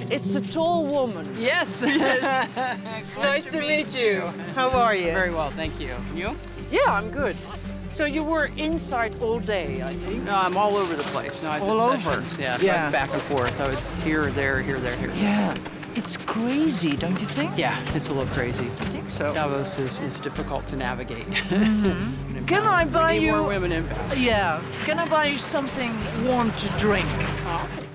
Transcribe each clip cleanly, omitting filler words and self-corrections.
It's a tall woman. Yes. Nice to meet you. How are you? Very well, thank you. You? Yeah, I'm good. So you were inside all day, I think? No, I'm all over the place. No, I did All over? sessions. Yeah, so I was back and forth. I was here, there, here, there, here. Yeah. It's crazy, don't you think? Yeah, it's a little crazy. I think so. Davos is difficult to navigate. Can I buy We need you... more women in. Yeah. Can I buy you something warm to drink?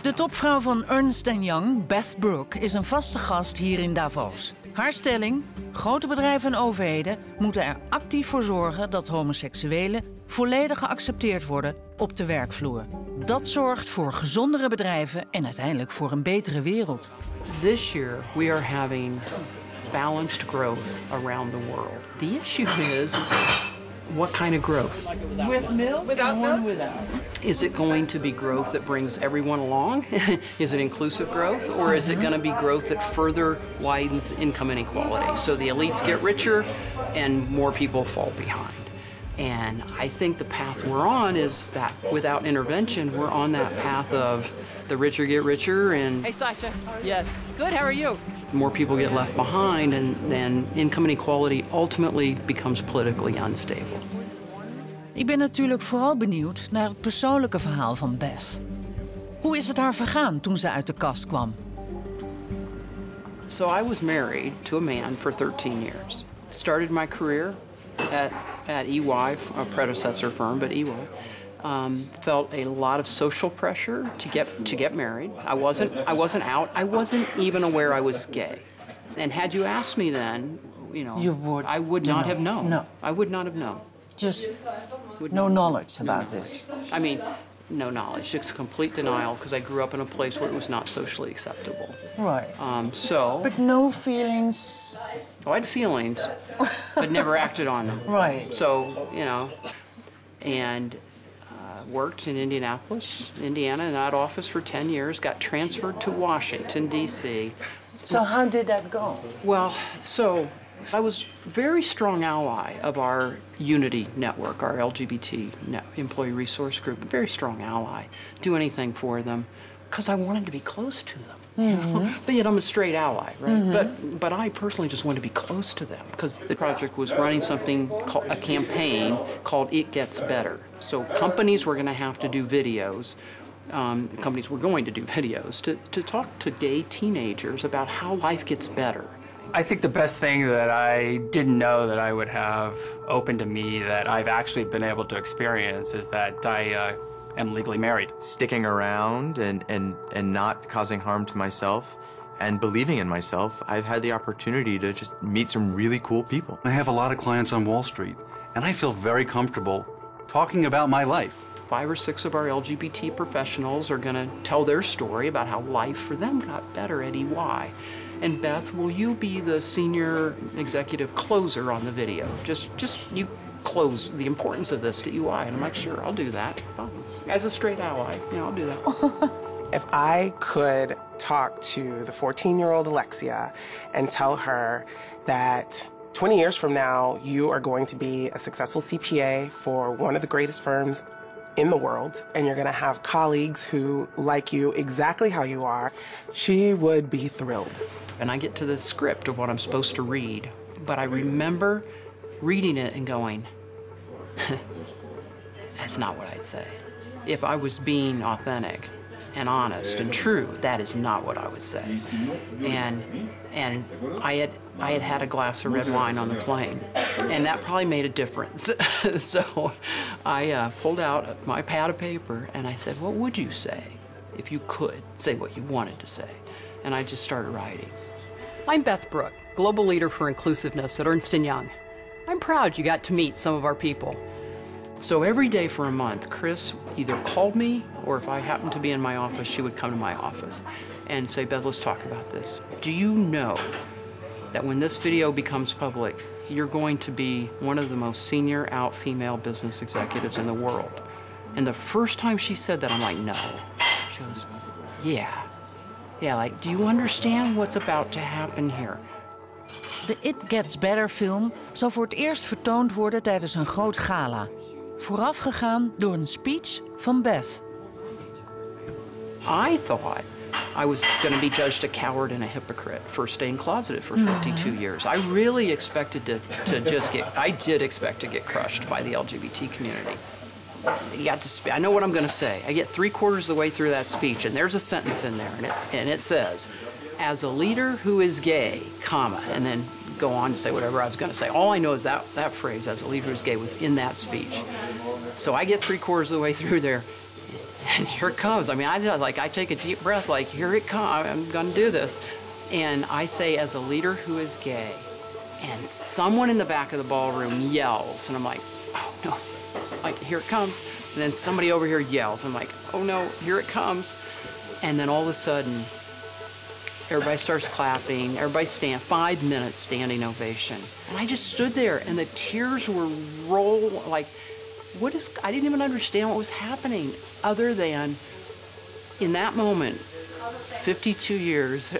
De topvrouw van Ernst Young, Beth Brooke, is een vaste gast hier in Davos. Haar stelling: grote bedrijven en overheden moeten er actief voor zorgen dat homoseksuelen volledig geaccepteerd worden op de werkvloer. Dat zorgt voor gezondere bedrijven en uiteindelijk voor een betere wereld. This year, we are having balanced growth around the world. The issue is, what kind of growth? With milk? Without milk? Without. Is it going to be growth that brings everyone along? Is it inclusive growth? Or is it going to be growth that further widens income inequality? So the elites get richer and more people fall behind. And I think the path we're on is that without intervention, we're on that path of the richer get richer and... Hey, Sasha. Yes. Good, how are you? More people get left behind, and then income inequality ultimately becomes politically unstable. Ik ben natuurlijk vooral benieuwd naar het persoonlijke verhaal van Beth. Hoe is het haar vergaan toen ze uit de kast kwam? So I was married to a man for 13 years. Started my career at EY, a predecessor firm, but EY. Felt a lot of social pressure to get married. I wasn't out. I wasn't even aware I was gay. And had you asked me then, I would not have known. No. I would not have known. Just no knowledge about this. I mean, no knowledge. It's complete denial because I grew up in a place where it was not socially acceptable. Right. So. But no feelings. Oh, I had feelings, but never acted on them. Right. So, and worked in Indianapolis, Indiana, in that office for 10 years, got transferred to Washington, D.C. So how did that go? Well, so I was a very strong ally of our Unity network, our LGBT employee resource group, a very strong ally. Do anything for them because I wanted to be close to them. But yet I'm a straight ally, right? But I personally just wanted to be close to them because the project was running something called a campaign called It Gets Better. So companies were going to have to do videos. Companies were going to do videos to talk to gay teenagers about how life gets better. I think the best thing that I didn't know that I would have open to me that I've actually been able to experience is that I am legally married. Sticking around and not causing harm to myself and believing in myself, I've had the opportunity to just meet some really cool people. I have a lot of clients on Wall Street, and I feel very comfortable talking about my life. 5 or 6 of our LGBT professionals are going to tell their story about how life for them got better at EY. And Beth, will you be the senior executive closer on the video? Just you close the importance of this to EY. And I'm like, sure, I'll do that. As a straight ally, I'll do that. If I could talk to the 14-year-old Alexia and tell her that 20 years from now, you are going to be a successful CPA for one of the greatest firms in the world, and you're gonna have colleagues who like you exactly how you are, she would be thrilled. And I get to the script of what I'm supposed to read, but I remember reading it and going, that's not what I'd say. If I was being authentic and honest and true, that is not what I would say. And I had a glass of red wine on the plane, and that probably made a difference. So I pulled out my pad of paper and I said, what would you say if you could say what you wanted to say? And I just started writing. I'm Beth Brooke, Global Leader for Inclusiveness at Ernst Young. I'm proud you got to meet some of our people. So every day for a month, Chris either called me, or if I happened to be in my office, she would come to my office and say, Beth, let's talk about this. Do you know that when this video becomes public, you're going to be one of the most senior out female business executives in the world? And the first time she said that, I'm like, no. She goes, yeah. Yeah, like, do you understand what's about to happen here? De It Gets Better film zal voor het eerst vertoond worden tijdens een groot gala. Voorafgegaan door een speech van Beth. I thought I was going to be judged a coward and a hypocrite for staying closeted for 52 years. I really expected to just get, I did expect to get crushed by the LGBT community. You got to I know what I'm going to say. I get 3/4 of the way through that speech, and there's a sentence in there, and it says, as a leader who is gay, comma, and then go on to say whatever I was going to say. All I know is that phrase, as a leader who is gay, was in that speech. So I get 3/4 of the way through there, and here it comes. I mean, I take a deep breath, like, here it comes. I'm going to do this. And I say, as a leader who is gay, and someone in the back of the ballroom yells, and I'm like, oh no, like, here it comes. And then somebody over here yells. I'm like, oh no, here it comes. And then all of a sudden, everybody starts clapping, everybody 5 minutes standing ovation. And I just stood there, and the tears were rolling, like, I didn't even understand what was happening, other than, in that moment, 52 years,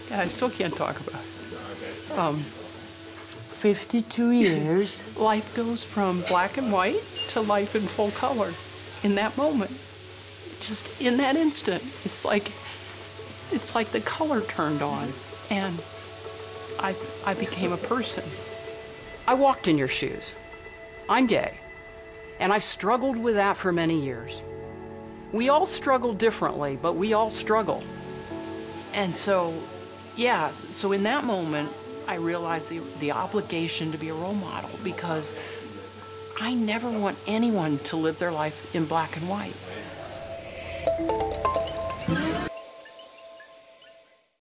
God, I still can't talk about it. 52 years. Life goes from black and white to life in full color. In that moment, just in that instant, it's like the color turned on, and I became a person. I walked in your shoes. I'm gay, and I've struggled with that for many years. We all struggle differently, but we all struggle. And so, yeah, so in that moment, I realized the obligation to be a role model, because I never want anyone to live their life in black and white.